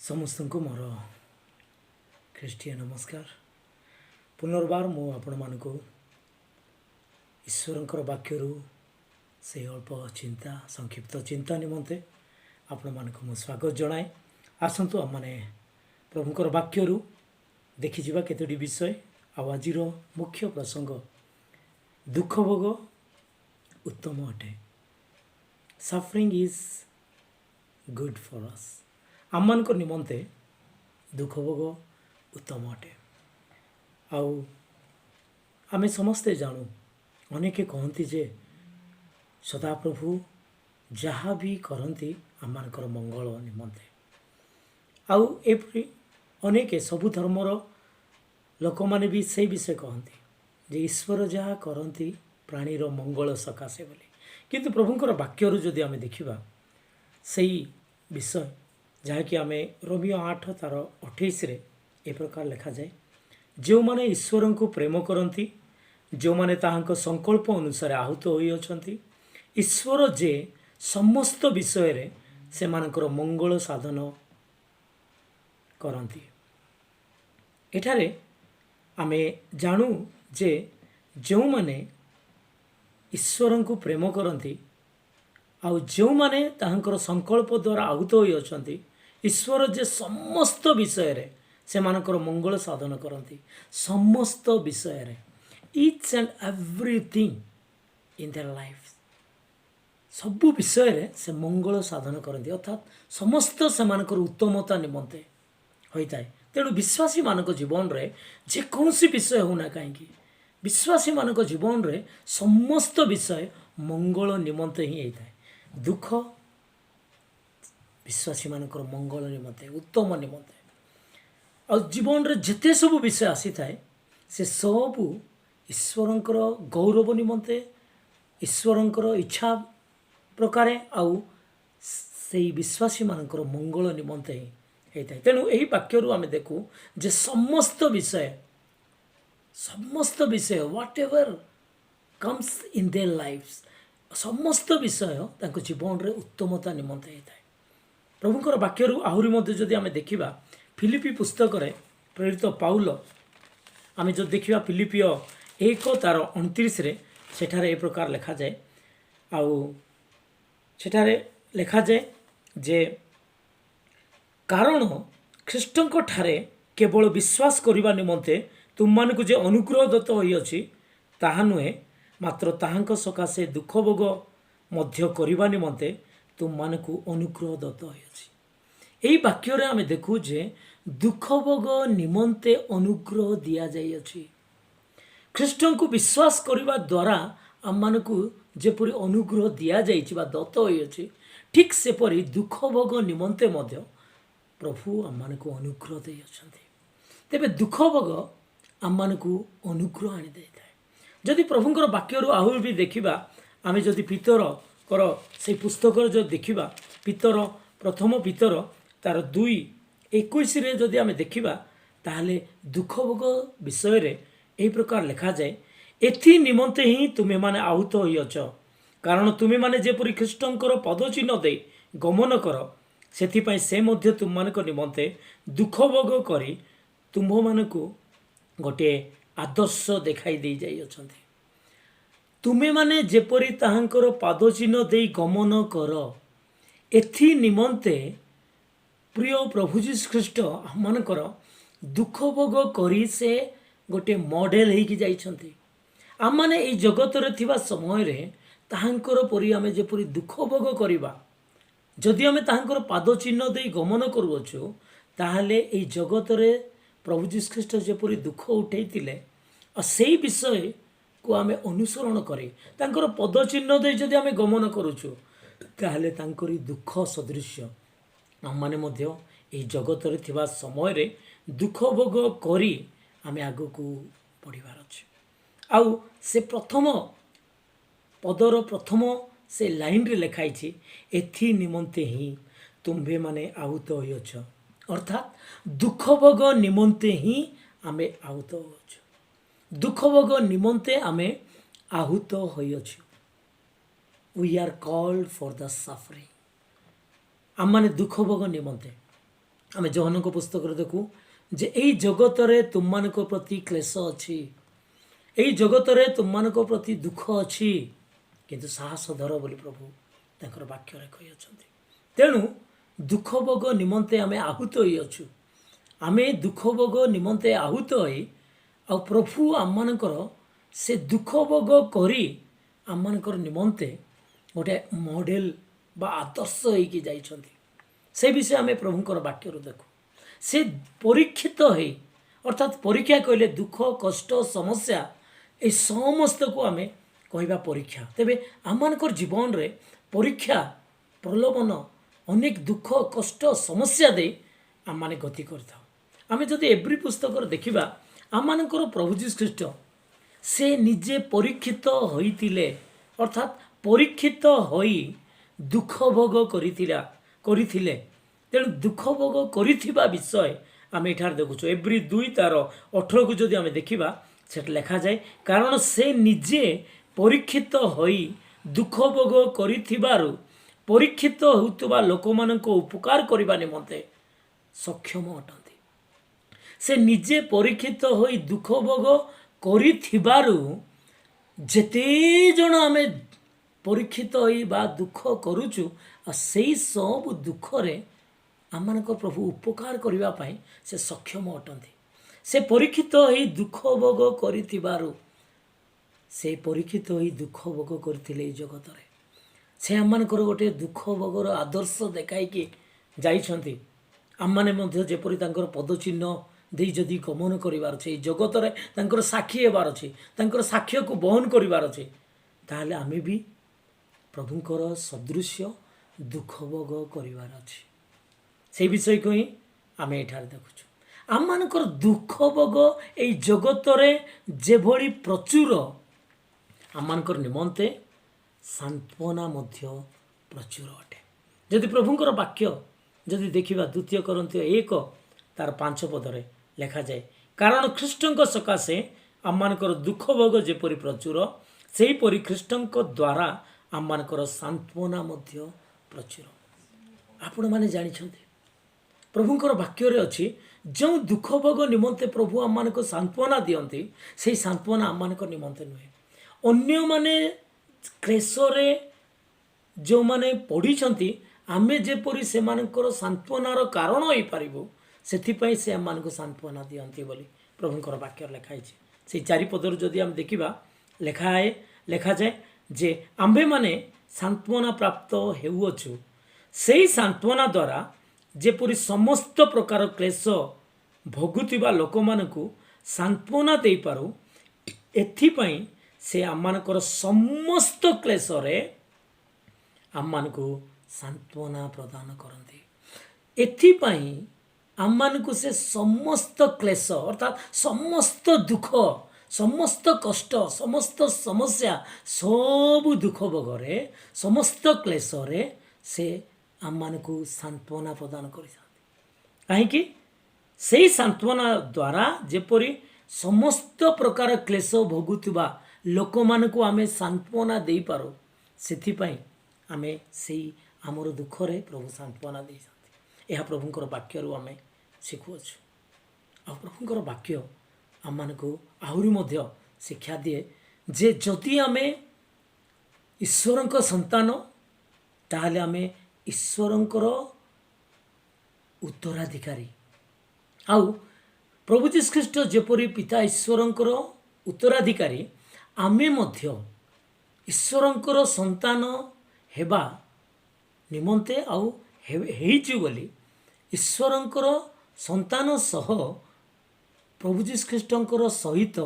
समस्त को मोर ख्रीष्टीय नमस्कार। पुनर्बार मु आपण मानक ईश्वर वाक्य से अल्प चिंता संक्षिप्त चिंता निमंते आपण मानक मु स्वागत जनाए। आसतु आम मैंने प्रभुकर वाक्य देखीजा केतोटी विषय। आज मुख्य प्रसंग दुख भोग उत्तम अटे। Suffering is good for us. आम मान निमंते दुख भोग उत्तम अटे। आमे समस्ते जानू अनेक कहती जे सदाप्रभु जहाँ भी करती आम मानकर मंगल निमंते। एपरी अनेक सबु धर्मर लोक माने भी से विषय कहती जे ईश्वर जहाँ करती प्राणीर मंगल सकाशे बोली। किंतु प्रभुंकर वाक्य जदि आमे देखिबा सही विषय जहाँकि आम रोमियो 8 तार 28 रे ए प्रकार लिखा जाए, जो माने ईश्वर को प्रेम करती जो माने ताहांको संकल्प अनुसार आहूत होती ईश्वर जे समस्त विषय रे से मानकर मंगल साधन करती। एठारे आमे जानू जे जो माने ईश्वर को प्रेम करती आउ जो माने ताहांकर संकल्प द्वारा आहूत होती ईश्वर जे समस्त विषय रे से मानकर मंगल साधन करती। समस्त विषय रे each and everything in their life सबु विषय रे से मंगल साधन करती, अर्थात समस्त से मानकर उत्तमता निमंते होता है। तेणु विश्वासी मानक जीवन रे जेकोसी विषय होना कहीं विश्वासी मानक जीवन रे समस्त विषय मंगल निमंते ही होता है। दुख विश्वासी मानकर मंगल निमंते उत्तम निमंते आ जीवन रे जिते सब विषय आसी थाए से सबू ईश्वरंकर गौरव निमंते ईश्वरंकर इच्छा प्रकारे आउ से विश्वासी मानकर मंगल निमंते ही होता है। तेणु यही वाक्य आम देखू जे समस्त विषय what ever comes in their life समस्त विषय तांको जीवन रे उत्तमता निमंते होता है। प्रभुंकर वाक्य आहरी मध्य जदि आम देखा फिलिपी पुस्तक रे प्रेरित पाउल आम जो देखा फिलिपिय 1 तार 29 रे सेठारे ए प्रकार लिखा जाए सेठारे लिखा जाए जे कारण ख्रीष्टंक ठारे केवल विश्वास करने निमंते तुम मानकु जे अनुग्रह दत्त होई अछि ताहा नुहे मात्र ताहांक सकाशे दुख भोग मध्य करने निमंते तुम मानकु अनुग्रह दत्त होई अछि। एई वाक्य रे आमे देखू जे दुख भोग निमंते अनुग्रह दिया जाई अछि। ख्रीष्टन को विश्वास करने द्वारा आम मानकु जेपरि अनुग्रह दिया जाई बा दत्त होई अछि ठीक सेपरि दुख भोग निमंते मध्य प्रभु आम मानकु अनुग्रह दे अछंती। तेबे दुख भोग आम मानकु अनुग्रह आनी दे थाए। जदि प्रभुंकर वाक्य आहरी भी देखिबा आमे जदि पितर कर से पुस्तक जो देखिबा पितर प्रथम पितर तार 2:21 रे जदि आमे देखिबा ताहले दुख भोग विषय रे एही प्रकार लिखा जाए, एथि निमंते ही तुमे माने आहूत होई अछ कारण तुमे माने जेपरि ख्रीष्टंकर पदचिन्ह दे गमन कर सेथिपाई से मध्य तुम मानक निमंते दुख भोग करी तुम मानकु गोटे आदर्श देखाई दे जाई अछंती। तुमे माने जेपरि ताहांकर पादचिन्ह दे गमन कर एथि निमंते प्रिय प्रभु जीशु ख्रीष्ट आमनकर दुख भोग करी से गोटे मॉडल होइकी जाइछंती। आम माने एई जगत रे थिबा समय रे ताहांकर परि आमे जेपरि दुख भोग करिबा जदि आमे ताहांकर पादचिन्ह दे गमन करूछु ताहले एई जगत रे प्रभु जीशु ख्रीष्ट जेपरि दुख उठैतिले आ सेई विषय को आमे अनुसरण करे तांकर पदचिन्ह दे जदि आमे गमन करूछु ताहले तांकरी दुख सदृश्य आम माने मध्य एई जगत रे थिबा समय रे दुख भोग करी आमे आगो को बढ़िबार अछि। आउ से प्रथम पदर प्रथम से लाइन रे लिखाई छी एथि निमंते ही तुम्भे माने आहूत होई अछ, अर्थात दुख भोग निमंते ही आमे आहूत होछ। दुख भोग निमंते आमे आहूत होई अछ। We are called for the suffering. आम माने दुख भोग निमंते आम जौहन पुस्तक देखू जे यही जगत तुम प्रति क्लेश अच्छी यही जगत तुम प्रति दुख अच्छी किंतु साहस धर बोली प्रभु तांकर वाक्य कही तेणु दुख भोग निमंते आम आहूत हो अच्छु आम दुख भोग निमंते आहूत हो प्रभु आम मानकर से दुख भोग करी आम मानकर निमंते गोटे मॉडल बा आदर्श होइकी जाइछन्ति से विषय आम प्रभुंकर वाक्य देखू से परीक्षित हो अर्थात परीक्षा कहले दुख कष्ट समस्या ये समस्त को आम कहवा परीक्षा तेबे आमर जीवन रे परीक्षा प्रलोभन अनेक दुख कष्ट समस्या दे आम माने गति करथाउ आम जदि एव्री पुस्तक देखिबा आमर प्रभु जीशु ख्रीष्ट से निजे परीक्षित होइतिले अर्थात परीक्षित होई दुख भोग करिथिले तेणु दुख भोग करिथिबा विषय आम एठार देखुछु एव्री 2:18 को जदि आम देखिबा सेटा लेखा जाए कारण से निजे परीक्षित होई दुख भोग करिथिबारु परीक्षित होउतबा लोकमानंको उपकार करिबा निमंते सक्षम अटंती से निजे परीक्षित होई दुख भोग करिथिबारु जेते जण आमे परीक्षित होई बा दुख करूचु आ सेई सब दुख रे आमनक प्रभु उपकार करिबा पई से सक्षम अटंती से परीक्षित होई दुख भोग करिथिबारु से परीक्षित होई दुख भोग करथिले जगत रे से आमनकर गोटे दुख भोगर आदर्श देखाइकी जाइछन्ति आमने मध्य जेपरि तांकर पदचिन्ह दे जदि गमन करिवार छै जगत रे तांकर साक्षी हेबार छै तांकर साक्ष्य को बहन करिवार छै ताले आमे भी प्रभुंकर सदृश्य दुख भोग करिवार अछि से विषय को ही आमे एठार देखुछु आम मानकर दुख भोग ए जगत रे जेभଳି प्रचुर आम मानकर निमंते सांत्वना मध्य प्रचुर अटे जदि प्रभुंकर वाक्य जदि देखिबा 2 Corinthians 1 तार 5 पदरे लेखा जाए कारण ख्रीष्टंक सकाशे आम मानकर दुख भोग जेपरि प्रचुर सेही परि ख्रीष्टंक द्वारा आम मानकर सांत्वना मध्य प्रचुर आपण माने जानि छथि प्रभुंकर वाक्य रे अछि जो दुख भोग निमंते प्रभु आम मानक सांत्वना दियंती से सांत्वना आम मानक निमंते नुहे अन्य माने क्लेश रे जो माने पढ़ी छंती आमे जेपरि से मानकर सांत्वनार कारण होई पारिबो सेथिपई से आम मानक सांत्वना दियंती बोली प्रभुंकर वाक्य लेखा है से 4 पदर जदि आम देखिबा लेखा जाए जे आम्भे माने सांत्वना प्राप्त हेउअछु सेही सांत्वना द्वारा जेपरि समस्त प्रकार क्लेश भोगुतिबा लोकमानकु सांत्वना देई पारू एथिपई से आममानकर समस्त क्लेश रे आममानकु सांत्वना प्रदान करंती एथिपई आममानकु से समस्त क्लेश अर्थात समस्त दुख समस्त कष्ट समस्त समस्या सब दुख भोगरे समस्त क्लेश रे से आम मानकु सांत्वना प्रदान करिथांती कहीं से सांत्वना द्वारा जेपरि समस्त प्रकार क्लेश भोगुतिबा लोक मानकु आमे सांत्वना देई पारो सेथिपई आमे सेई आमर दुख रे प्रभु सांत्वना देइथांती एहा प्रभुंकर वाक्यरु आमे शिखुअछु आ प्रभुंकर वाक्य आम मानकु आहुरी मध्य शिक्षा दिए जे जदि आमे ईश्वरंक संतान ताहले आमे ईश्वरंकर उत्तराधिकारी आउ प्रभु जीशु ख्रीष्ट जेपरि पिता ईश्वरंकर उत्तराधिकारी आमे मध्य ईश्वरंकर संतान हेबा निमंते आउ हेइचु बोली ईश्वरंकर संतान सह प्रभु जीशु ख्रीष्टंकर सहित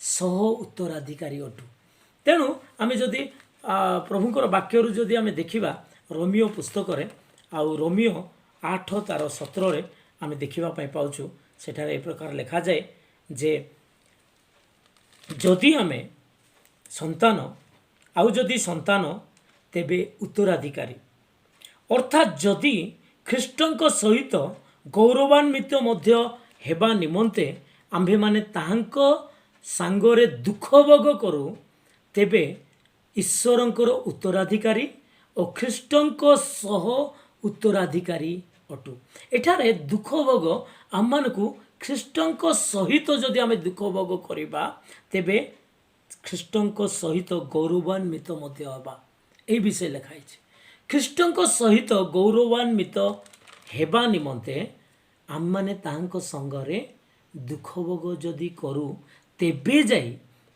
सह उत्तराधिकारी अटु तेणु आमे जदि प्रभुंकर वाक्यरु जदि आमे देखिबा रोमियो पुस्तक रे आउ रोमियो 8 तार 17 रे आमे देखिबा पई पाउछु सेठारे ए प्रकार लेखा जाए जे जदि आमे संतान आउ जदि संतान तेबे उत्तराधिकारी अर्थात जदि ख्रीष्टंक सहित गौरवान्वित मध्य हेबा निमंते आम्भे माने ताहांक सांगरे दुख भोग करू तेबे ईश्वरंकर उत्तराधिकारी और ख्रीष्टंक सह उत्तराधिकारी ଅଟୁ। ଏଠାରେ ଦୁଃଖ ଭୋଗ ଆମମାନଙ୍କୁ ଖ୍ରୀଷ୍ଟଙ୍କ ସହିତ ଯଦି ଆମେ ଦୁଃଖ ଭୋଗ କରିବା ତେବେ ଖ୍ରୀଷ୍ଟଙ୍କ ସହିତ ଗୌରବାନ୍ୱିତ ମଧ୍ୟ ହେବା। ଏହି ବିଷୟ ଲେଖା ହେଇଛି। ଖ୍ରୀଷ୍ଟଙ୍କ ସହିତ ଗୌରବାନ୍ୱିତ ହେବା ନିମନ୍ତେ ଆମମାନେ ତାହାଙ୍କ ସଙ୍ଗରେ ଦୁଃଖ ଭୋଗ ଯଦି କରୁ ତେବେ ଯାଇ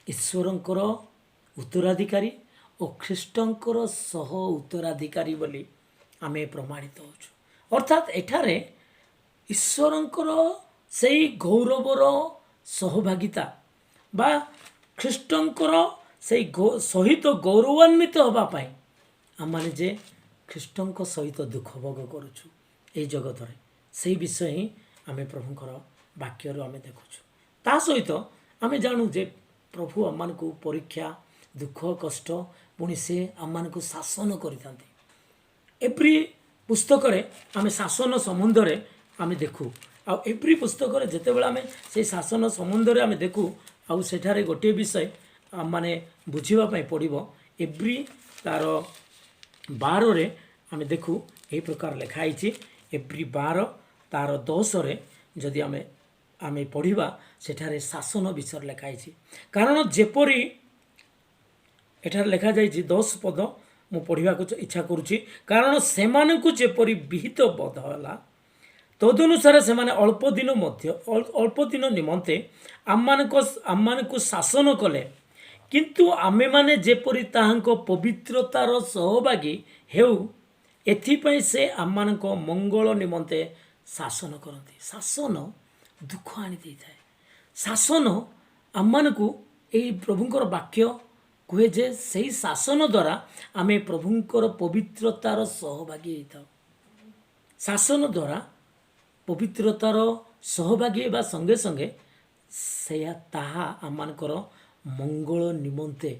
ଈଶ୍ୱରଙ୍କର ଉତ୍ତରାଧିକାରୀ ଓ ଖ୍ରୀଷ୍ଟଙ୍କର ସହ ଉତ୍ତରାଧିକାରୀ ବୋଲି ଆମେ ପ୍ରମାଣିତ ହେଉଛୁ। ଅର୍ଥାତ୍ ଏଠାରେ ଈଶ୍ୱରଙ୍କର ସେଇ ଗୌରବର ସହଭାଗିତା ବା ଖ୍ରୀଷ୍ଟଙ୍କର ସେଇ ସହିତ ଗୌରବାନ୍ୱିତ ହେବା ପାଇଁ ଆମମାନେ ଯେ ଖ୍ରୀଷ୍ଟଙ୍କ ସହିତ ଦୁଃଖ ଭୋଗ କରୁଛୁ ଏହି ଜଗତରେ, ସେହି ବିଷୟ ହିଁ ଆମେ ପ୍ରଭୁଙ୍କର ବାକ୍ୟରୁ ଆମେ ଦେଖୁଛୁ। ତା ସହିତ ଆମେ ଜାଣୁ ଯେ ପ୍ରଭୁ ଆମମାନଙ୍କୁ ପରୀକ୍ଷା, ଦୁଃଖ, କଷ୍ଟ, ପୁଣି ସେ ଆମମାନଙ୍କୁ ଶାସନ କରିଥାନ୍ତି। ଏଭ୍ରି ପୁସ୍ତକରେ ଆମେ ଶାସନ ସମ୍ବନ୍ଧରେ ଆମେ ଦେଖୁ। ଆଉ ଏଭ୍ରି ପୁସ୍ତକରେ ଯେତେବେଳେ ଆମେ ସେଇ ଶାସନ ସମ୍ବନ୍ଧରେ ଆମେ ଦେଖୁ, ଆଉ ସେଠାରେ ଗୋଟିଏ ବିଷୟ ମାନେ ବୁଝିବା ପାଇଁ ପଡ଼ିବ। ଏଭ୍ରି ତାର 12ରେ ଆମେ ଦେଖୁ ଏହି ପ୍ରକାର ଲେଖା ହେଇଛି। ଏଭ୍ରି 12 ତାର 10ରେ ଯଦି ଆମେ ପଢ଼ିବା ସେଠାରେ ଶାସନ ବିଷୟରେ ଲେଖା ହେଇଛି। କାରଣ ଯେପରି ଏଠାରେ ଲେଖାଯାଇଛି 10 ପଦ ମୁଁ ପଢ଼ିବାକୁ ଇଚ୍ଛା କରୁଛି। କାରଣ ସେମାନଙ୍କୁ ଯେପରି ବିହିତ ବୋଧ ହେଲା ତଦନୁସାରେ ସେମାନେ ଅଳ୍ପ ଦିନ ନିମନ୍ତେ ଆମମାନଙ୍କୁ ଶାସନ କଲେ। କିନ୍ତୁ ଆମେମାନେ ଯେପରି ତାହାଙ୍କ ପବିତ୍ରତାର ସହଭାଗୀ ହେଉ ଏଥିପାଇଁ ସେ ଆମମାନଙ୍କ ମଙ୍ଗଳ ନିମନ୍ତେ ଶାସନ କରନ୍ତି। ଶାସନ ଦୁଃଖ ଆଣିଦେଇଥାଏ। ଶାସନ ଆମମାନଙ୍କୁ ଏହି ପ୍ରଭୁଙ୍କର ବାକ୍ୟ କୁହେ ଯେ ସେହି ଶାସନ ଦ୍ୱାରା ଆମେ ପ୍ରଭୁଙ୍କର ପବିତ୍ରତାର ସହଭାଗୀ ହେଇଥାଉ। ଶାସନ ଦ୍ୱାରା ପବିତ୍ରତାର ସହଭାଗୀ ହେବା ସଙ୍ଗେ ସଙ୍ଗେ ତାହା ଆମମାନଙ୍କର ମଙ୍ଗଳ ନିମନ୍ତେ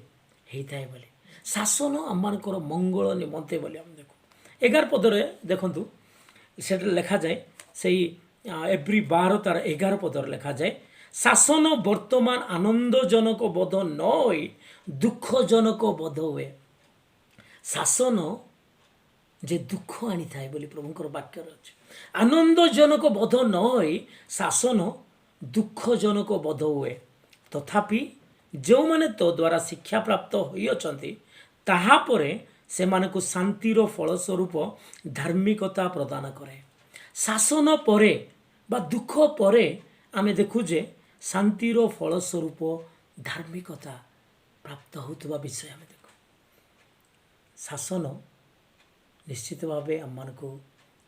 ହେଇଥାଏ ବୋଲି। ଶାସନ ଆମମାନଙ୍କର ମଙ୍ଗଳ ନିମନ୍ତେ ବୋଲି ଆମେ ଦେଖୁ। 11 ପଦରେ ଦେଖନ୍ତୁ, ସେଟା ଲେଖାଯାଏ ସେଇ ଏଭ୍ରି 12 ତାର 11 ପଦରେ ଲେଖାଯାଏ, ଶାସନ ବର୍ତ୍ତମାନ ଆନନ୍ଦଜନକ ବୋଧ ନ ହୋଇ ଦୁଃଖଜନକ ବୋଧ ହୁଏ। ଶାସନ ଯେ ଦୁଃଖ ଆଣିଥାଏ ବୋଲି ପ୍ରଭୁଙ୍କର ବାକ୍ୟରେ ଅଛି। ଆନନ୍ଦଜନକ ବୋଧ ନ ହୋଇ ଶାସନ ଦୁଃଖଜନକ ବୋଧ ହୁଏ। ତଥାପି ଯେଉଁମାନେ ତୋ ଦ୍ୱାରା ଶିକ୍ଷାପ୍ରାପ୍ତ ହୋଇଅଛନ୍ତି ତାହାପରେ ସେମାନଙ୍କୁ ଶାନ୍ତିର ଫଳସ୍ୱରୂପ ଧାର୍ମିକତା ପ୍ରଦାନ କରେ। ଶାସନ ପରେ ବା ଦୁଃଖ ପରେ ଆମେ ଦେଖୁ ଯେ ଶାନ୍ତିର ଫଳସ୍ୱରୂପ ଧାର୍ମିକତା ପ୍ରାପ୍ତ ହେଉଥିବା ବିଷୟ ଆମେ ଦେଖୁ। ଶାସନ ନିଶ୍ଚିତ ଭାବେ ଆମମାନଙ୍କୁ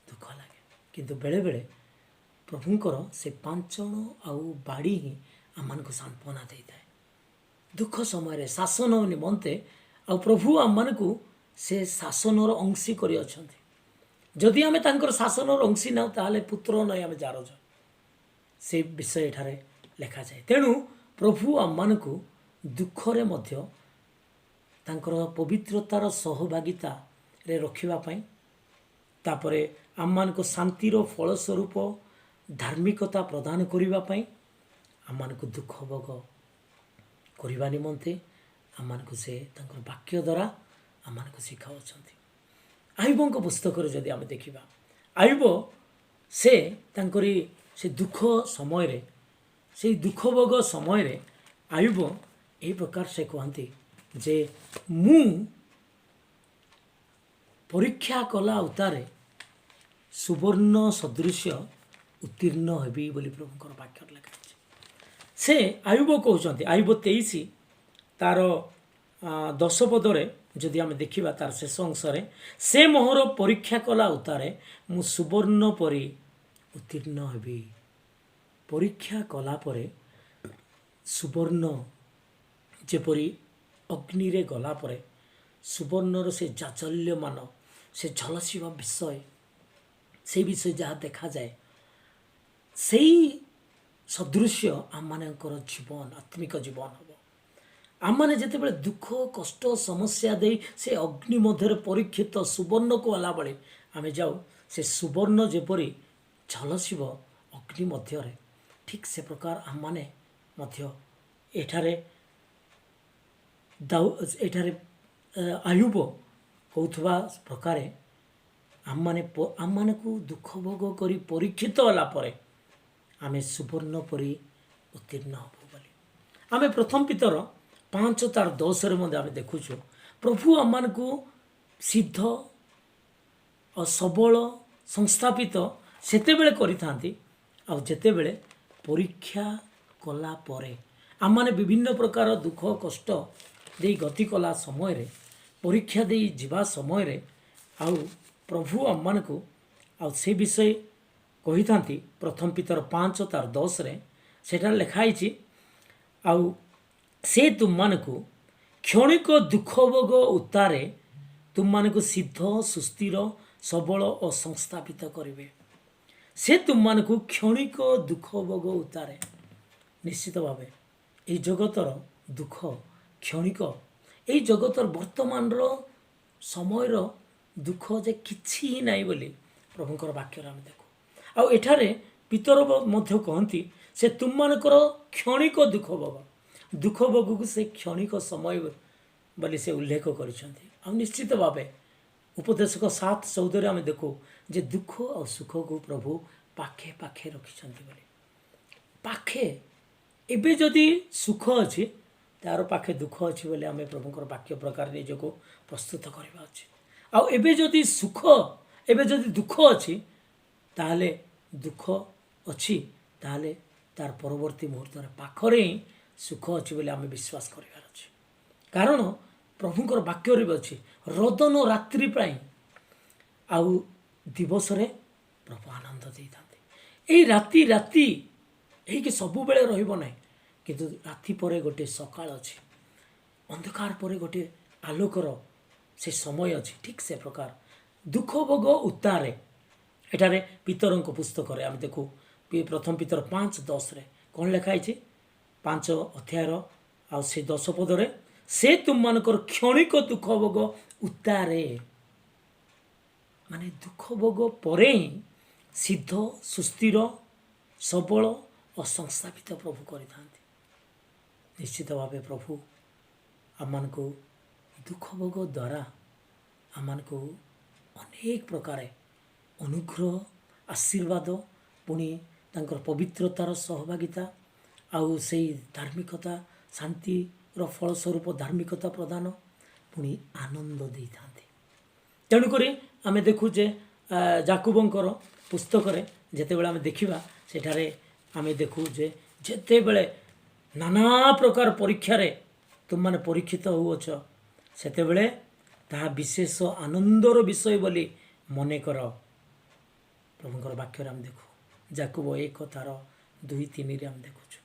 ଦୁଃଖ ଲାଗେ, କିନ୍ତୁ ବେଳେବେଳେ ପ୍ରଭୁଙ୍କର ସେ ପାଞ୍ଚଣ ଆଉ ବାଡ଼ି ହିଁ ଆମମାନଙ୍କୁ ସାନ୍ତ୍ୱନା ଦେଇଥାଏ। ଦୁଃଖ ସମୟରେ ଶାସନ ନିମନ୍ତେ ଆଉ ପ୍ରଭୁ ଆମମାନଙ୍କୁ ସେ ଶାସନର ଅଂଶୀ କରିଅଛନ୍ତି। ଯଦି ଆମେ ତାଙ୍କର ଶାସନର ଅଂଶୀ ନାହୁଁ ତାହେଲେ ପୁତ୍ର ନହିଁ ଆମେ ଯାର ଯ ସେ ବିଷୟ ଏଠାରେ ଲେଖାଯାଏ। ତେଣୁ ପ୍ରଭୁ ଆମମାନଙ୍କୁ ଦୁଃଖରେ ମଧ୍ୟ ତାଙ୍କର ପବିତ୍ରତାର ସହଭାଗିତାରେ ରଖିବା ପାଇଁ, ତାପରେ ଆମମାନଙ୍କୁ ଶାନ୍ତିର ଫଳସ୍ୱରୂପ ଧାର୍ମିକତା ପ୍ରଦାନ କରିବା ପାଇଁ, ଆମମାନଙ୍କୁ ଦୁଃଖ ଭୋଗ କରିବା ନିମନ୍ତେ ଆମମାନଙ୍କୁ ସେ ତାଙ୍କର ବାକ୍ୟ ଦ୍ୱାରା ଆମମାନଙ୍କୁ ଶିଖାଉଛନ୍ତି। ଆୟୁବଙ୍କ ପୁସ୍ତକରେ ଯଦି ଆମେ ଦେଖିବା, ଆୟୁବ ସେ ତାଙ୍କରି ସେ ଦୁଃଖ ସମୟରେ, ସେଇ ଦୁଃଖ ଭୋଗ ସମୟରେ ଆୟୁବ ଏହି ପ୍ରକାର ସେ କୁହନ୍ତି ଯେ ମୁଁ ପରୀକ୍ଷା କଲା ଉତ୍ତାରେ ସୁବର୍ଣ୍ଣ ସଦୃଶ୍ୟ ଉତ୍ତୀର୍ଣ୍ଣ ହେବି ବୋଲି ପ୍ରଭୁଙ୍କର ବାକ୍ୟରେ ଲେଖାଯାଇଛି। ସେ ଆୟୁବ କହୁଛନ୍ତି, ଆୟୁବ 23 ତାର 10 ପଦରେ ଯଦି ଆମେ ଦେଖିବା ତାର ଶେଷ ଅଂଶରେ, ସେ ମୋହର ପରୀକ୍ଷା କଲା ଉତ୍ତାରେ ମୁଁ ସୁବର୍ଣ୍ଣ ପରି ଉତ୍ତୀର୍ଣ୍ଣ ହେବି। ପରୀକ୍ଷା କଲା ପରେ ସୁବର୍ଣ୍ଣ ଯେପରି ଅଗ୍ନିରେ ଗଲା ପରେ ସୁବର୍ଣ୍ଣର ସେ ଜାଜଲ୍ୟମାନ, ସେ ଝଲସିବା ବିଷୟ, ସେଇ ବିଷୟ ଯାହା ଦେଖାଯାଏ, ସେଇ ସଦୃଶ୍ୟ ଆମମାନଙ୍କର ଜୀବନ, ଆତ୍ମିକ ଜୀବନ ହେବ। ଆମମାନେ ଯେତେବେଳେ ଦୁଃଖ, କଷ୍ଟ, ସମସ୍ୟା ଦେଇ ସେ ଅଗ୍ନି ମଧ୍ୟରେ ପରୀକ୍ଷିତ ସୁବର୍ଣ୍ଣକୁ ଗଲାବେଳେ ଆମେ ଯାଉ, ସେ ସୁବର୍ଣ୍ଣ ଯେପରି ଝଲସିବ ଅଗ୍ନି ମଧ୍ୟରେ, ଠିକ୍ ସେ ପ୍ରକାର ଆମମାନେ ମଧ୍ୟ ଏଠାରେ ଆୟୁବ କହୁଥିବା ପ୍ରକାରେ ଆମମାନଙ୍କୁ ଦୁଃଖ ଭୋଗ କରି ପରୀକ୍ଷିତ ହେଲା ପରେ ଆମେ ସୁବର୍ଣ୍ଣ ପରି ଉତ୍ତୀର୍ଣ୍ଣ ହେବୁ ବୋଲି ଆମେ ପ୍ରଥମ ପିତର 5:10 ମଧ୍ୟ ଆମେ ଦେଖୁଛୁ। ପ୍ରଭୁ ଆମମାନଙ୍କୁ ସିଦ୍ଧ ଓ ସବଳ ସଂସ୍ଥାପିତ ସେତେବେଳେ କରିଥାନ୍ତି ଆଉ ଯେତେବେଳେ ପରୀକ୍ଷା କଲା ପରେ ଆମମାନେ ବିଭିନ୍ନ ପ୍ରକାର ଦୁଃଖ କଷ୍ଟ ଦେଇ ଗତି କଲା ସମୟରେ ପରୀକ୍ଷା ଦେଇ ଯିବା ସମୟରେ ଆଉ ପ୍ରଭୁ ଆମମାନଙ୍କୁ ଆଉ ସେ ବିଷୟ କହିଥାନ୍ତି। ପ୍ରଥମ ପିତର 5:10 ସେଠାରେ ଲେଖା ହେଇଛି, ଆଉ ସେ ତୁମମାନଙ୍କୁ କ୍ଷଣିକ ଦୁଃଖ ଭୋଗ ଉତ୍ତାରେ ତୁମମାନଙ୍କୁ ସିଦ୍ଧ ସୁସ୍ଥିର ସବଳ ଓ ସଂସ୍ଥାପିତ କରିବେ। ସେ ତୁମମାନଙ୍କୁ କ୍ଷଣିକ ଦୁଃଖ ଭୋଗ ଉତ୍ତାରେ, ନିଶ୍ଚିତ ଭାବେ ଏହି ଜଗତର ଦୁଃଖ କ୍ଷଣିକ, ଏହି ଜଗତର ବର୍ତ୍ତମାନର ସମୟର ଦୁଃଖ ଯେ କିଛି ହିଁ ନାହିଁ ବୋଲି ପ୍ରଭୁଙ୍କର ବାକ୍ୟରେ ଆମେ ଦେଖୁ। ଆଉ ଏଠାରେ ପିତର ମଧ୍ୟ କହନ୍ତି ସେ ତୁମମାନଙ୍କର କ୍ଷଣିକ ଦୁଃଖ ଭୋଗକୁ ସେ କ୍ଷଣିକ ସମୟ ବୋଲି ସେ ଉଲ୍ଲେଖ କରିଛନ୍ତି। ଆଉ ନିଶ୍ଚିତ ଭାବେ ଉପଦେଶକ 7:14 ଆମେ ଦେଖୁ ଯେ ଦୁଃଖ ଆଉ ସୁଖକୁ ପ୍ରଭୁ ପାଖେ ପାଖେ ରଖିଛନ୍ତି ବୋଲି। ପାଖେ ଏବେ ଯଦି ସୁଖ ଅଛି ତାର ପାଖେ ଦୁଃଖ ଅଛି ବୋଲି ଆମେ ପ୍ରଭୁଙ୍କର ବାକ୍ୟ ପ୍ରକାର ନିଜକୁ ପ୍ରସ୍ତୁତ କରିବା ଅଛି। ଆଉ ଏବେ ଯଦି ଦୁଃଖ ଅଛି ତାହେଲେ ଦୁଃଖ ଅଛି, ତାହେଲେ ତାର ପରବର୍ତ୍ତୀ ମୁହୂର୍ତ୍ତରେ ପାଖରେ ହିଁ ସୁଖ ଅଛି ବୋଲି ଆମେ ବିଶ୍ୱାସ କରିବାର ଅଛି। କାରଣ ପ୍ରଭୁଙ୍କର ବାକ୍ୟରେ ବି ଅଛି ରୋଦନ ରାତ୍ରି ପାଇଁ ଆଉ ଦିବସରେ ପ୍ରଭୁ ଆନନ୍ଦ ଦେଇଥାନ୍ତି। ଏଇ ରାତି ଏଇକି ସବୁବେଳେ ରହିବ ନାହିଁ, କିନ୍ତୁ ରାତି ପରେ ଗୋଟିଏ ସକାଳ ଅଛି, ଅନ୍ଧକାର ପରେ ଗୋଟିଏ ଆଲୋକର ସେ ସମୟ ଅଛି। ଠିକ୍ ସେ ପ୍ରକାର ଦୁଃଖ ଭୋଗ ଉତ୍ତାରେ ଏଠାରେ ପିତରଙ୍କ ପୁସ୍ତକରେ ଆମେ ଦେଖୁ ପ୍ରଥମ ପିତର 5:10 କ'ଣ ଲେଖା ହେଇଛି, 5 ଅଧ୍ୟାୟର ଆଉ ସେ 10 ପଦରେ ସେ ତୁମମାନଙ୍କର କ୍ଷଣିକ ଦୁଃଖ ଭୋଗ ଉତ୍ତାରେ, ମାନେ ଦୁଃଖ ଭୋଗ ପରେ ହିଁ ସିଦ୍ଧ ସୁସ୍ଥିର ସବଳ ଓ ସଂସ୍ଥାପିତ ପ୍ରଭୁ କରିଥାନ୍ତି। ନିଶ୍ଚିତ ଭାବେ ପ୍ରଭୁ ଆମମାନଙ୍କୁ ଦୁଃଖ ଭୋଗ ଦ୍ୱାରା ଆମମାନଙ୍କୁ ଅନେକ ପ୍ରକାର ଅନୁଗ୍ରହ ଆଶୀର୍ବାଦ, ପୁଣି ତାଙ୍କର ପବିତ୍ରତାର ସହଭାଗିତା ଆଉ ସେଇ ଧାର୍ମିକତା ଶାନ୍ତିର ଫଳସ୍ୱରୂପ ଧାର୍ମିକତା ପ୍ରଦାନ, ପୁଣି ଆନନ୍ଦ ଦେଇଥାନ୍ତି। ତେଣୁକରି ଆମେ ଦେଖୁ ଯେ ଯାକୁବଙ୍କର ପୁସ୍ତକରେ ଯେତେବେଳେ ଆମେ ଦେଖିବା ସେଠାରେ ଆମେ ଦେଖୁ ଯେ ଯେତେବେଳେ ନାନା ପ୍ରକାର ପରୀକ୍ଷାରେ ତୁମମାନେ ପରୀକ୍ଷିତ ହେଉଅଛ ସେତେବେଳେ ତାହା ବିଶେଷ ଆନନ୍ଦର ବିଷୟ ବୋଲି ମନେ କର। ପ୍ରଭୁଙ୍କର ବାକ୍ୟରେ ଆମେ ଦେଖୁ ଯାକୁବ 1:2-3 ଆମେ ଦେଖୁଛୁ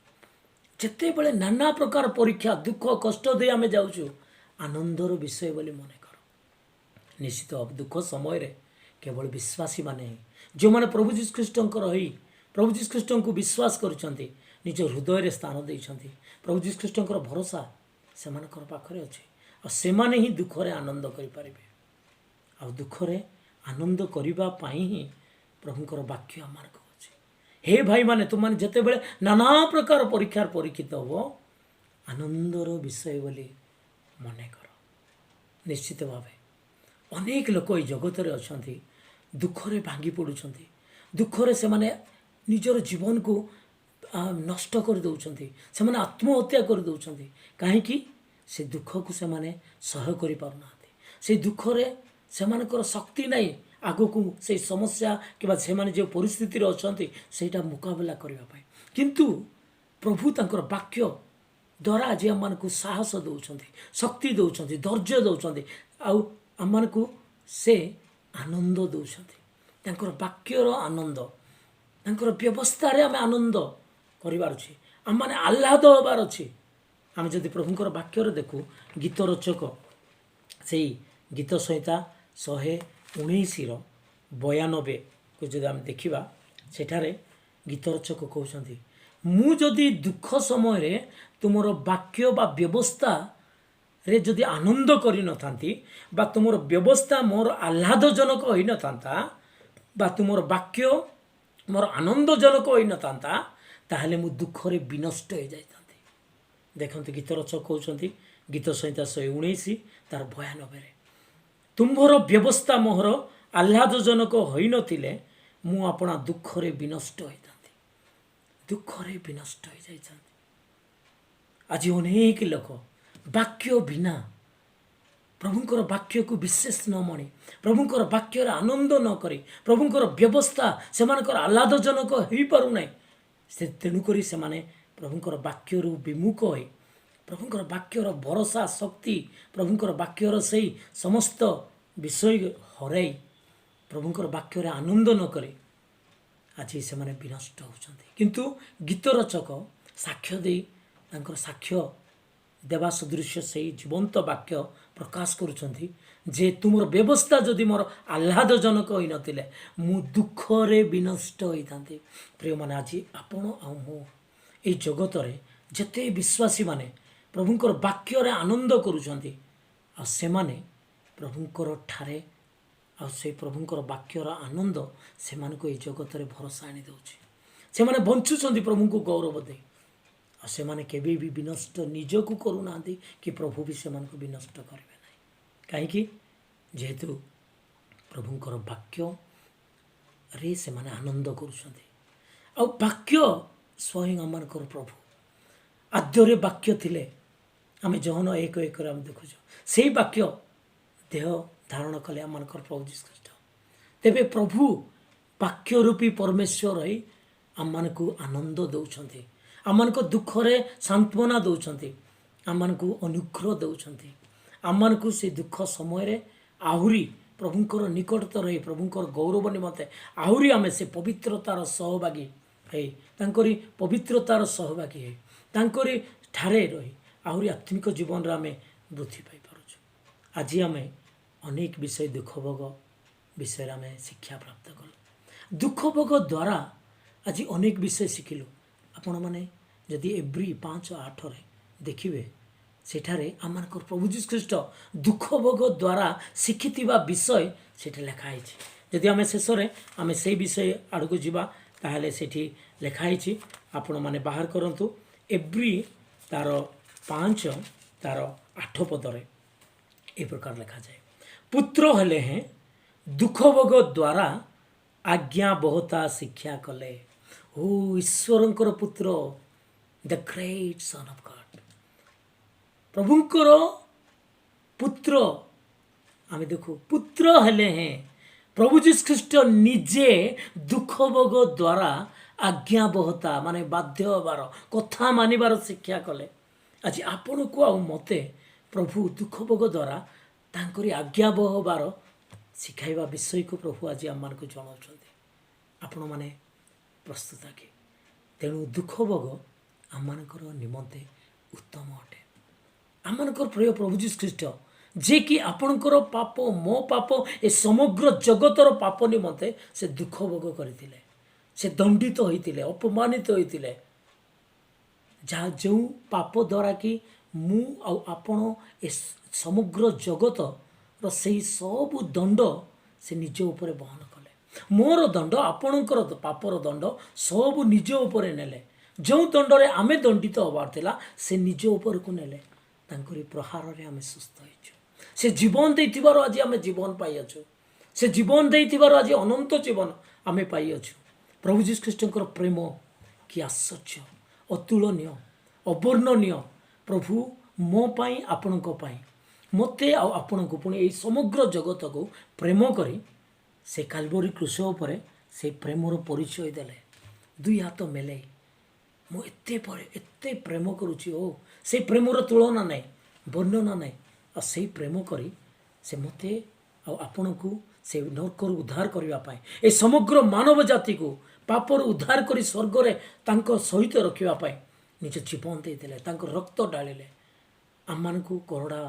ଯେତେବେଳେ ନାନା ପ୍ରକାର ପରୀକ୍ଷା ଦୁଃଖ କଷ୍ଟ ଦେଇ ଆମେ ଯାଉଛୁ ଆନନ୍ଦର ବିଷୟ ବୋଲି ମନେ କର। ନିଶ୍ଚିତ ଦୁଃଖ ସମୟରେ କେବଳ ବିଶ୍ୱାସୀମାନେ ହିଁ, ଯେଉଁମାନେ ପ୍ରଭୁ ଯୀଶୁଖ୍ରୀଷ୍ଟଙ୍କର ହୋଇ ପ୍ରଭୁ ଯୀଶୁଖ୍ରୀଷ୍ଟଙ୍କୁ ବିଶ୍ୱାସ କରୁଛନ୍ତି, ନିଜ ହୃଦୟରେ ସ୍ଥାନ ଦେଇଛନ୍ତି, ପ୍ରଭୁ ଯୀଶୁଖ୍ରୀଷ୍ଟଙ୍କର ଭରସା ସେମାନଙ୍କର ପାଖରେ ଅଛି, ଆଉ ସେମାନେ ହିଁ ଦୁଃଖରେ ଆନନ୍ଦ କରିପାରିବେ। ଆଉ ଦୁଃଖରେ ଆନନ୍ଦ କରିବା ପାଇଁ ହିଁ ପ୍ରଭୁଙ୍କର ବାକ୍ୟ ଆମମାନଙ୍କୁ ଅଛି। ହେ ଭାଇମାନେ, ତୁମମାନେ ଯେତେବେଳେ ନାନା ପ୍ରକାର ପରୀକ୍ଷାର ପରୀକ୍ଷିତ ହେବ ଆନନ୍ଦର ବିଷୟ ବୋଲି ମନେ କର। ନିଶ୍ଚିତ ଭାବେ ଅନେକ ଲୋକ ଏହି ଜଗତରେ ଅଛନ୍ତି ଦୁଃଖରେ ଭାଙ୍ଗି ପଡ଼ୁଛନ୍ତି, ଦୁଃଖରେ ସେମାନେ ନିଜର ଜୀବନକୁ ନଷ୍ଟ କରିଦେଉଛନ୍ତି, ସେମାନେ ଆତ୍ମହତ୍ୟା କରିଦେଉଛନ୍ତି। କାହିଁକି? ସେ ଦୁଃଖକୁ ସେମାନେ ସହ୍ୟ କରିପାରୁନାହାନ୍ତି। ସେଇ ଦୁଃଖରେ ସେମାନଙ୍କର ଶକ୍ତି ନାହିଁ ଆଗକୁ ସେଇ ସମସ୍ୟା କିମ୍ବା ସେମାନେ ଯେଉଁ ପରିସ୍ଥିତିରେ ଅଛନ୍ତି ସେଇଟା ମୁକାବିଲା କରିବା ପାଇଁ। କିନ୍ତୁ ପ୍ରଭୁ ତାଙ୍କର ବାକ୍ୟ ଦ୍ୱାରା ଆଜି ଆମମାନଙ୍କୁ ସାହସ ଦେଉଛନ୍ତି, ଶକ୍ତି ଦେଉଛନ୍ତି, ଧୈର୍ଯ୍ୟ ଦେଉଛନ୍ତି, ଆଉ ଆମମାନଙ୍କୁ ସେ ଆନନ୍ଦ ଦେଉଛନ୍ତି। ତାଙ୍କର ବାକ୍ୟର ଆନନ୍ଦ, ତାଙ୍କର ବ୍ୟବସ୍ଥାରେ ଆମେ ଆନନ୍ଦ କରିବାର ଅଛି, ଆମମାନେ ଆହ୍ଲାଦ ହେବାର ଅଛି। ଆମେ ଯଦି ପ୍ରଭୁଙ୍କର ବାକ୍ୟରେ ଦେଖୁ ଗୀତ ରଚକ ସେଇ ଗୀତ ସଂହିତା 119:92କୁ ଯଦି ଆମେ ଦେଖିବା ସେଠାରେ ଗୀତ ରଚକ କହୁଛନ୍ତି, ମୁଁ ଯଦି ଦୁଃଖ ସମୟରେ ତୁମର ବାକ୍ୟ ବା ବ୍ୟବସ୍ଥାରେ ଯଦି ଆନନ୍ଦ କରିନଥାନ୍ତି ବା ତୁମର ବ୍ୟବସ୍ଥା ମୋର ଆହ୍ଲାଦଜନକ ହୋଇନଥାନ୍ତା ବା ତୁମର ବାକ୍ୟ ମୋର ଆନନ୍ଦଜନକ ହୋଇନଥାନ୍ତା ତାହେଲେ ମୁଁ ଦୁଃଖରେ ବିନଷ୍ଟ ହୋଇଯାଇଥାନ୍ତି। ଦେଖନ୍ତୁ ଗୀତ ରଚକ କହୁଛନ୍ତି ଗୀତ ସଂହିତା 119 ତାର 92ରେ, ତୁମ୍ଭର ବ୍ୟବସ୍ଥା ମୋହର ଆହ୍ଲାଦଜନକ ହୋଇନଥିଲେ ମୁଁ ଆପଣା ଦୁଃଖରେ ବିନଷ୍ଟ ହୋଇଥାନ୍ତି। ଦୁଃଖରେ ବିନଷ୍ଟ ହୋଇଯାଇଥାନ୍ତି। ଆଜି ଅନେକ ଲୋକ ବାକ୍ୟ ବିନା, ପ୍ରଭୁଙ୍କର ବାକ୍ୟକୁ ବିଶେଷ ନ ମଣି, ପ୍ରଭୁଙ୍କର ବାକ୍ୟରେ ଆନନ୍ଦ ନ କରି, ପ୍ରଭୁଙ୍କର ବ୍ୟବସ୍ଥା ସେମାନଙ୍କର ଆହ୍ଲାଦଜନକ ହୋଇପାରୁନାହିଁ। ତେଣୁକରି ସେମାନେ ପ୍ରଭୁଙ୍କର ବାକ୍ୟରୁ ବିମୁଖ ହୋଇ, ପ୍ରଭୁଙ୍କର ବାକ୍ୟର ଭରସା ଶକ୍ତି, ପ୍ରଭୁଙ୍କର ବାକ୍ୟର ସେହି ସମସ୍ତ ବିଷୟ ହରାଇ, ପ୍ରଭୁଙ୍କର ବାକ୍ୟରେ ଆନନ୍ଦ ନ କରି ଆଜି ସେମାନେ ବିନଷ୍ଟ ହେଉଛନ୍ତି। କିନ୍ତୁ ଗୀତ ରଚକ ସାକ୍ଷ୍ୟ ଦେଇ ତାଙ୍କର ସାକ୍ଷ୍ୟ ଦେବା ସଦୃଶ ସେହି ଜୀବନ୍ତ ବାକ୍ୟ ପ୍ରକାଶ କରୁଛନ୍ତି ଯେ ତୁମର ବ୍ୟବସ୍ଥା ଯଦି ମୋର ଆହ୍ଲାଦଜନକ ହୋଇନଥିଲେ ମୁଁ ଦୁଃଖରେ ବିନଷ୍ଟ ହୋଇଥାନ୍ତି। ପ୍ରିୟମାନେ, ଆଜି ଆପଣ ଆଉ ମୁଁ ଏହି ଜଗତରେ ଯେତେ ବିଶ୍ୱାସୀମାନେ ପ୍ରଭୁଙ୍କର ବାକ୍ୟରେ ଆନନ୍ଦ କରୁଛନ୍ତି, ଆଉ ସେମାନେ ପ୍ରଭୁଙ୍କର ଠାରେ, ଆଉ ସେଇ ପ୍ରଭୁଙ୍କର ବାକ୍ୟର ଆନନ୍ଦ ସେମାନଙ୍କୁ ଏହି ଜଗତରେ ଭରସା ଆଣିଦେଉଛି। ସେମାନେ ବଞ୍ଚୁଛନ୍ତି ପ୍ରଭୁଙ୍କୁ ଗୌରବ ଦେଇ, ଆଉ ସେମାନେ କେବେ ବି ବିନଷ୍ଟ ନିଜକୁ କରୁନାହାନ୍ତି କି ପ୍ରଭୁ ବି ସେମାନଙ୍କୁ ବିନଷ୍ଟ କରିବେ ନାହିଁ। କାହିଁକି? ଯେହେତୁ ପ୍ରଭୁଙ୍କର ବାକ୍ୟରେ ସେମାନେ ଆନନ୍ଦ କରୁଛନ୍ତି। ଆଉ ବାକ୍ୟ ସ୍ୱୟଂ ଆମମାନଙ୍କର ପ୍ରଭୁ। ଆଦ୍ୟରେ ବାକ୍ୟ ଥିଲେ, ଆମେ ଜହନ 1:1 ଆମେ ଦେଖୁଛୁ, ସେଇ ବାକ୍ୟ ଦେହ ଧାରଣ କଲେ ଆମମାନଙ୍କର ପ୍ରଭୁ ଯୀଶୁ ଖ୍ରୀଷ୍ଟ। ତେବେ ପ୍ରଭୁ ବାକ୍ୟ ରୂପୀ ପରମେଶ୍ୱର ହୋଇ ଆମମାନଙ୍କୁ ଆନନ୍ଦ ଦେଉଛନ୍ତି, ଆମମାନଙ୍କ ଦୁଃଖରେ ସାନ୍ତ୍ୱନା ଦେଉଛନ୍ତି, ଆମମାନଙ୍କୁ ଅନୁଗ୍ରହ ଦେଉଛନ୍ତି। ଆମମାନଙ୍କୁ ସେ ଦୁଃଖ ସମୟରେ ଆହୁରି ପ୍ରଭୁଙ୍କର ନିକଟତର ରହି, ପ୍ରଭୁଙ୍କର ଗୌରବ ନିମନ୍ତେ ଆହୁରି ଆମେ ସେ ପବିତ୍ରତାର ସହଭାଗୀ ହେଇ, ତାଙ୍କରି ପବିତ୍ରତାର ସହଭାଗୀ ହେଇ, ତାଙ୍କରି ଠାରେ ରହି ଆହୁରି ଆତ୍ମିକ ଜୀବନରେ ଆମେ ବୃଦ୍ଧି ପାଇପାରୁଛୁ। ଆଜି ଆମେ ଅନେକ ବିଷୟ ଦୁଃଖ ଭୋଗ ବିଷୟରେ ଆମେ ଶିକ୍ଷା ପ୍ରାପ୍ତ କଲୁ। ଦୁଃଖ ଭୋଗ ଦ୍ୱାରା ଆଜି ଅନେକ ବିଷୟ ଶିଖିଲୁ। ଆପଣମାନେ ଯଦି ଏବ୍ରି 5:8 ଦେଖିବେ, ସେଠାରେ ଆମମାନଙ୍କର ପ୍ରଭୁ ଯୀଶୁ ଖ୍ରୀଷ୍ଟ ଦୁଃଖ ଭୋଗ ଦ୍ୱାରା ଶିଖିଥିବା ବିଷୟ ସେଠି ଲେଖା ହେଇଛି। ଯଦି ଆମେ ଶେଷରେ ଆମେ ସେଇ ବିଷୟ ଆଡ଼କୁ ଯିବା, ତାହେଲେ ସେଠି ଲେଖା ହେଇଛି, ଆପଣମାନେ ବାହାର କରନ୍ତୁ। ଏବ୍ରି ତାର 5:8 ପଦରେ ଏ ପ୍ରକାର ଲେଖାଯାଏ, ପୁତ୍ର ହେଲେ ହେଁ ଦୁଃଖ ଭୋଗ ଦ୍ୱାରା ଆଜ୍ଞା ବହତା ଶିକ୍ଷା କଲେ। ଓ ଈଶ୍ୱରଙ୍କର ପୁତ୍ର, the great son of God, ପ୍ରଭୁଙ୍କର ପୁତ୍ର ଆମେ ଦେଖୁ। ପୁତ୍ର ହେଲେ ହେଁ ପ୍ରଭୁ ଯୀଶୁ ଖ୍ରୀଷ୍ଟ ନିଜେ ଦୁଃଖ ଭୋଗ ଦ୍ୱାରା ଆଜ୍ଞା ବହତା, ମାନେ ବାଧ୍ୟ ହେବାର, କଥା ମାନିବାର ଶିକ୍ଷା କଲେ। ଆଜି ଆପଣଙ୍କୁ ଆଉ ମୋତେ ପ୍ରଭୁ ଦୁଃଖ ଭୋଗ ଦ୍ୱାରା ତାଙ୍କରି ଆଜ୍ଞାବହ ହେବାର ଶିଖାଇବା ବିଷୟକୁ ପ୍ରଭୁ ଆଜି ଆମମାନଙ୍କୁ ଜଣାଉଛନ୍ତି। ଆପଣମାନେ ପ୍ରସ୍ତୁତ କି? ତେଣୁ ଦୁଃଖ ଭୋଗ ଆମମାନଙ୍କର ନିମନ୍ତେ ଉତ୍ତମ ଅଟେ। ଆମମାନଙ୍କର ପ୍ରିୟ ପ୍ରଭୁ ଯୀଶୁ ଖ୍ରୀଷ୍ଟ, ଯିଏକି ଆପଣଙ୍କର ପାପ, ମୋ ପାପ, ଏ ସମଗ୍ର ଜଗତର ପାପ ନିମନ୍ତେ ସେ ଦୁଃଖ ଭୋଗ କରିଥିଲେ, ସେ ଦଣ୍ଡିତ ହୋଇଥିଲେ, ଅପମାନିତ ହୋଇଥିଲେ। ଯାହା ଯେଉଁ ପାପ ଦ୍ୱାରା କି ମୁଁ ଆଉ ଆପଣ ଏ ସମଗ୍ର ଜଗତର ସେହି ସବୁ ଦଣ୍ଡ ସେ ନିଜ ଉପରେ ବହନ କଲେ। ମୋର ଦଣ୍ଡ, ଆପଣଙ୍କର ପାପର ଦଣ୍ଡ ସବୁ ନିଜ ଉପରେ ନେଲେ। ଯେଉଁ ଦଣ୍ଡରେ ଆମେ ଦଣ୍ଡିତ ହେବାର ଥିଲା ସେ ନିଜ ଉପରକୁ ନେଲେ। ତାଙ୍କରି ପ୍ରହାରରେ ଆମେ ସୁସ୍ଥ ହେଇଛୁ। ସେ ଜୀବନ ଦେଇଥିବାରୁ ଆଜି ଆମେ ଜୀବନ ପାଇଅଛୁ। ସେ ଜୀବନ ଦେଇଥିବାରୁ ଆଜି ଅନନ୍ତ ଜୀବନ ଆମେ ପାଇଅଛୁ। ପ୍ରଭୁ ଯୀଶୁ ଖ୍ରୀଷ୍ଟଙ୍କର ପ୍ରେମ କି ଆଶ୍ଚର୍ଯ୍ୟ, ଅତୁଳନୀୟ, ଅବର୍ଣ୍ଣନୀୟ। ପ୍ରଭୁ ମୋ ପାଇଁ, ଆପଣଙ୍କ ପାଇଁ, ମୋତେ ଆଉ ଆପଣଙ୍କୁ, ପୁଣି ଏହି ସମଗ୍ର ଜଗତକୁ ପ୍ରେମ କରି ସେ କାଲବରୀ କ୍ରୁଶ ଉପରେ ସେ ପ୍ରେମର ପରିଚୟ ଦେଲେ। ଦୁଇ ହାତ ମେଲେଇ ମୁଁ ଏତେ ପ୍ରେମ କରୁଛି। ଓ ସେଇ ପ୍ରେମର ତୁଳନା ନାହିଁ, ବର୍ଣ୍ଣନା ନାହିଁ। ଆଉ ସେଇ ପ୍ରେମ କରି ସେ ମୋତେ ଆଉ ଆପଣଙ୍କୁ ସେ ନର୍କରୁ ଉଦ୍ଧାର କରିବା ପାଇଁ, ଏ ସମଗ୍ର ମାନବ ଜାତିକୁ ପାପରୁ ଉଦ୍ଧାର କରି ସ୍ୱର୍ଗରେ ତାଙ୍କ ସହିତ ରଖିବା ପାଇଁ ନିଜ ଜୀବନ ଦେଇଦେଲେ, ତାଙ୍କ ରକ୍ତ ଢାଳିଲେ। ଆମମାନଙ୍କୁ କରଡ଼ା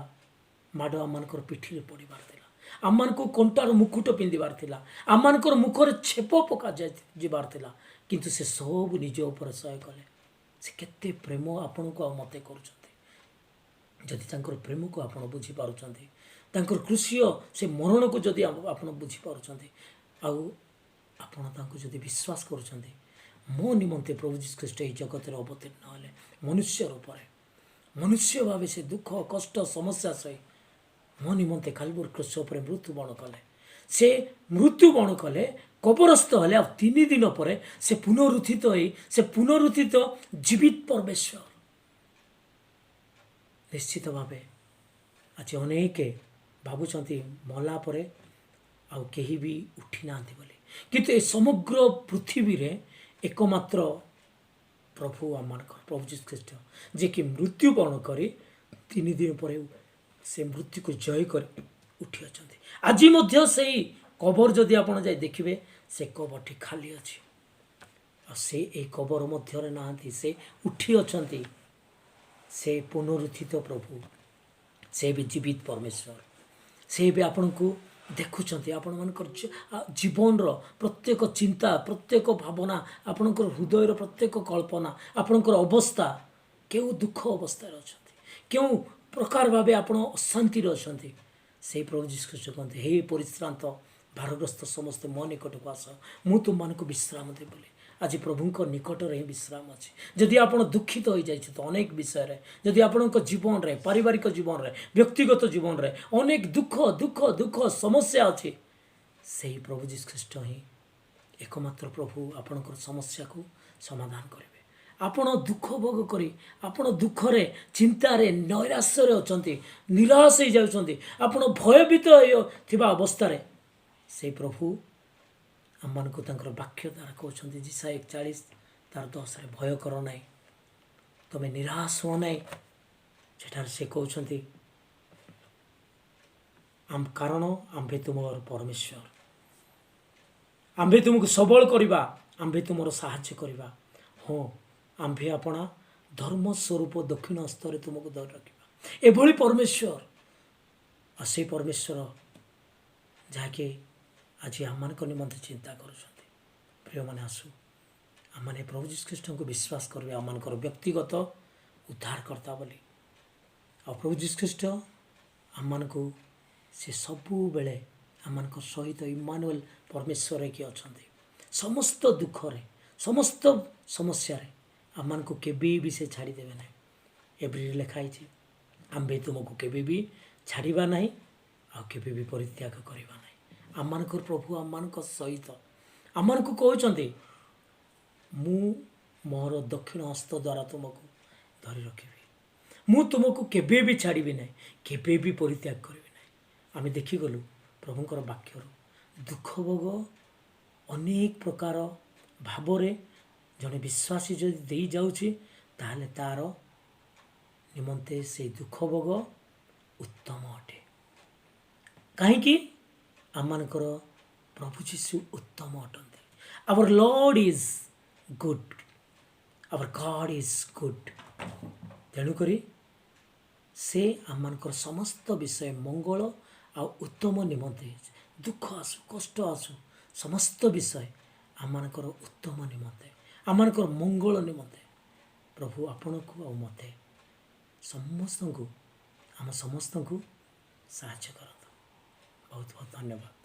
ମାଡ଼ ଆମମାନଙ୍କର ପିଠିରେ ପଡ଼ିବାର ଥିଲା, ଆମମାନଙ୍କୁ କଣ୍ଟାର ମୁକୁଟ ପିନ୍ଧିବାର ଥିଲା, ଆମମାନଙ୍କର ମୁଖରେ ଛେପ ପକା ଯିବାର ଥିଲା, କିନ୍ତୁ ସେ ସବୁ ନିଜ ଉପରେ ସହ୍ୟ କଲେ। ସେ କେତେ ପ୍ରେମ ଆପଣଙ୍କୁ ଆଉ ମୋତେ କରୁଛନ୍ତି। ଯଦି ତାଙ୍କର ପ୍ରେମକୁ ଆପଣ ବୁଝିପାରୁଛନ୍ତି, ତାଙ୍କର କୃଷିୟ ସେ ମରଣକୁ ଯଦି ଆପଣ ବୁଝିପାରୁଛନ୍ତି, ଆଉ ଆପଣ ତାଙ୍କୁ ଯଦି ବିଶ୍ୱାସ କରୁଛନ୍ତି, ମୋ ନିମନ୍ତେ ପ୍ରଭୁ ଯୀଶୁ ଖ୍ରୀଷ୍ଟ ଏହି ଜଗତରେ ଅବତୀର୍ଣ୍ଣ ହେଲେ ମନୁଷ୍ୟ ରୂପରେ, ମନୁଷ୍ୟ ଭାବେ ସେ ଦୁଃଖ, କଷ୍ଟ, ସମସ୍ୟା ସହି ମୋ ନିମନ୍ତେ କାଲବରୀ କ୍ରୁଶ ଉପରେ ମୃତ୍ୟୁବରଣ କଲେ। ସେ ମୃତ୍ୟୁବରଣ କଲେ, କବରସ୍ଥ ହେଲେ, ଆଉ 3 ଦିନ ପରେ ସେ ପୁନରୁତ୍ଥିତ ହୋଇ ସେ ପୁନରୁତ୍ଥିତ ଜୀବିତ ପରମେଶ୍ୱର। ନିଶ୍ଚିତ ଭାବେ ଆଜି ଅନେକ ଭାବୁଛନ୍ତି ମଲା ପରେ ଆଉ କେହି ବି ଉଠି ନାହାନ୍ତି ବୋଲି, କିନ୍ତୁ ଏ ସମଗ୍ର ପୃଥିବୀରେ ଏକମାତ୍ର ପ୍ରଭୁ ଆମମାନଙ୍କର ପ୍ରଭୁ ଯୀଶୁ ଖ୍ରୀଷ୍ଟ, ଯିଏକି ମୃତ୍ୟୁବରଣ କରି 3 ଦିନ ପରେ ସେ ମୃତ୍ୟୁକୁ ଜୟ କରି ଉଠି ଅଛନ୍ତି। ଆଜି ମଧ୍ୟ ସେଇ କବର ଯଦି ଆପଣ ଯାଇ ଦେଖିବେ, ସେ କବରଟି ଖାଲି ଅଛି, ଆଉ ସେ ଏହି କବର ମଧ୍ୟରେ ନାହାନ୍ତି, ସେ ଉଠି ଅଛନ୍ତି। ସେ ପୁନରୁତ୍ଥିତ ପ୍ରଭୁ, ସେ ବି ଜୀବିତ ପରମେଶ୍ୱର। ସେ ବି ଆପଣଙ୍କୁ ଦେଖୁଛନ୍ତି, ଆପଣମାନଙ୍କର ଜୀବନର ପ୍ରତ୍ୟେକ ଚିନ୍ତା, ପ୍ରତ୍ୟେକ ଭାବନା, ଆପଣଙ୍କର ହୃଦୟର ପ୍ରତ୍ୟେକ କଳ୍ପନା, ଆପଣଙ୍କର ଅବସ୍ଥା, କେଉଁ ଦୁଃଖ ଅବସ୍ଥାରେ ଅଛନ୍ତି, କେଉଁ ପ୍ରକାର ଭାବେ ଆପଣ ଅଶାନ୍ତିରେ ଅଛନ୍ତି, ସେହି ପ୍ରଭୁ ଯୀଶୁ ଖ୍ରୀଷ୍ଟ କହନ୍ତି, ହେ ପରିଶ୍ରାନ୍ତ ଭାରଗ୍ରସ୍ତ ସମସ୍ତେ ମୋ ନିକଟକୁ ଆସ, ମୁଁ ତୁମମାନଙ୍କୁ ବିଶ୍ରାମ ଦେବି ବୋଲି। ଆଜି ପ୍ରଭୁଙ୍କ ନିକଟରେ ହିଁ ବିଶ୍ରାମ ଅଛି। ଯଦି ଆପଣ ଦୁଃଖିତ ହୋଇଯାଇଛନ୍ତି ଅନେକ ବିଷୟରେ, ଯଦି ଆପଣଙ୍କ ଜୀବନରେ, ପାରିବାରିକ ଜୀବନରେ, ବ୍ୟକ୍ତିଗତ ଜୀବନରେ ଅନେକ ଦୁଃଖ ସମସ୍ୟା ଅଛି, ସେହି ପ୍ରଭୁ ଯୀଶୁ ଖ୍ରୀଷ୍ଟ ହିଁ ଏକମାତ୍ର ପ୍ରଭୁ ଆପଣଙ୍କର ସମସ୍ୟାକୁ ସମାଧାନ କରିବେ। ଆପଣ ଦୁଃଖ ଭୋଗ କରି, ଆପଣ ଦୁଃଖରେ, ଚିନ୍ତାରେ, ନୈରାଶ୍ୟରେ ଅଛନ୍ତି, ନିରାଶ ହେଇଯାଉଛନ୍ତି, ଆପଣ ଭୟଭୀତ ଥିବା ଅବସ୍ଥାରେ, ସେହି ପ୍ରଭୁ ଆମମାନଙ୍କୁ ତାଙ୍କର ବାକ୍ୟ ଦ୍ୱାରା କହୁଛନ୍ତି, ଯିଶାୟା 41:10, ଭୟ କର ନାହିଁ, ତୁମେ ନିରାଶ ହୁଅ ନାହିଁ। ସେଠାରେ ସେ କହୁଛନ୍ତି, କାରଣ ଆମ୍ଭେ ତୁମର ପରମେଶ୍ୱର, ଆମ୍ଭେ ତୁମକୁ ସବଳ କରିବା, ଆମ୍ଭେ ତୁମର ସାହାଯ୍ୟ କରିବା। ହଁ, ଆମ୍ଭେ ଆପଣା ଧର୍ମ ସ୍ୱରୂପ ଦକ୍ଷିଣ ହସ୍ତରେ ତୁମକୁ ଧରି ରଖିବା। ଏଭଳି ପରମେଶ୍ୱର, ଆଉ ସେହି ପରମେଶ୍ୱର ଯାହାକି ଆଜି ଆମମାନଙ୍କ ନିମନ୍ତେ ଚିନ୍ତା କରୁଛନ୍ତି। ପ୍ରିୟମାନେ, ଆସୁ ଆମମାନେ ପ୍ରଭୁ ଯୀଶୁ ଖ୍ରୀଷ୍ଟଙ୍କୁ ବିଶ୍ୱାସ କରିବେ ଆମମାନଙ୍କର ବ୍ୟକ୍ତିଗତ ଉଦ୍ଧାରକର୍ତ୍ତା ବୋଲି। ଆଉ ପ୍ରଭୁ ଯୀଶୁ ଖ୍ରୀଷ୍ଟ ଆମମାନଙ୍କୁ ସେ ସବୁବେଳେ ଆମମାନଙ୍କ ସହିତ ଇମାନୁଏଲ ପରମେଶ୍ୱର ହେଇକି ଅଛନ୍ତି। ସମସ୍ତ ଦୁଃଖରେ, ସମସ୍ତ ସମସ୍ୟାରେ ଆମମାନଙ୍କୁ କେବେ ବି ସେ ଛାଡ଼ିଦେବେ ନାହିଁ। ଏଭ୍ରିରେ ଲେଖା ହେଇଛି, ଆମ୍ଭେ ତୁମକୁ କେବେ ବି ଛାଡ଼ିବା ନାହିଁ, ଆଉ କେବେ ବି ପରିତ୍ୟାଗ କରିବା ନାହିଁ। ଆମମାନଙ୍କର ପ୍ରଭୁ ଆମମାନଙ୍କ ସହିତ ଆମମାନଙ୍କୁ କହୁଛନ୍ତି, ମୁଁ ମୋର ଦକ୍ଷିଣ ହସ୍ତ ଦ୍ୱାରା ତୁମକୁ ଧରି ରଖିବି, ମୁଁ ତୁମକୁ କେବେ ବି ଛାଡ଼ିବି ନାହିଁ, କେବେ ବି ପରିତ୍ୟାଗ କରିବି ନାହିଁ। ଆମେ ଦେଖିଗଲୁ ପ୍ରଭୁଙ୍କର ବାକ୍ୟରୁ ଦୁଃଖ ଭୋଗ ଅନେକ ପ୍ରକାର ଭାବରେ ଜଣେ ବିଶ୍ୱାସୀ ଯଦି ଦେଇଯାଉଛି, ତାହେଲେ ତାର ନିମନ୍ତେ ସେଇ ଦୁଃଖ ଭୋଗ ଉତ୍ତମ ଅଟେ। କାହିଁକି? ଆମମାନଙ୍କର ପ୍ରଭୁ ଯୀଶୁ ଉତ୍ତମ ଅଟନ୍ତି। Our lord is good, our God is good. ତେଣୁକରି ସେ ଆମମାନଙ୍କର ସମସ୍ତ ବିଷୟ ମଙ୍ଗଳ ଆଉ ଉତ୍ତମ ନିମନ୍ତେ, ଦୁଃଖ ଆସୁ, କଷ୍ଟ ଆସୁ, ସମସ୍ତ ବିଷୟ ଆମମାନଙ୍କର ଉତ୍ତମ ନିମନ୍ତେ, ଆମମାନଙ୍କର ମଙ୍ଗଳ ନିମନ୍ତେ ପ୍ରଭୁ ଆପଣଙ୍କୁ ଆଉ ମୋତେ ସମସ୍ତଙ୍କୁ, ଆମ ସମସ୍ତଙ୍କୁ ସାହାଯ୍ୟ କରନ୍ତୁ। ବହୁତ ବହୁତ ଧନ୍ୟବାଦ।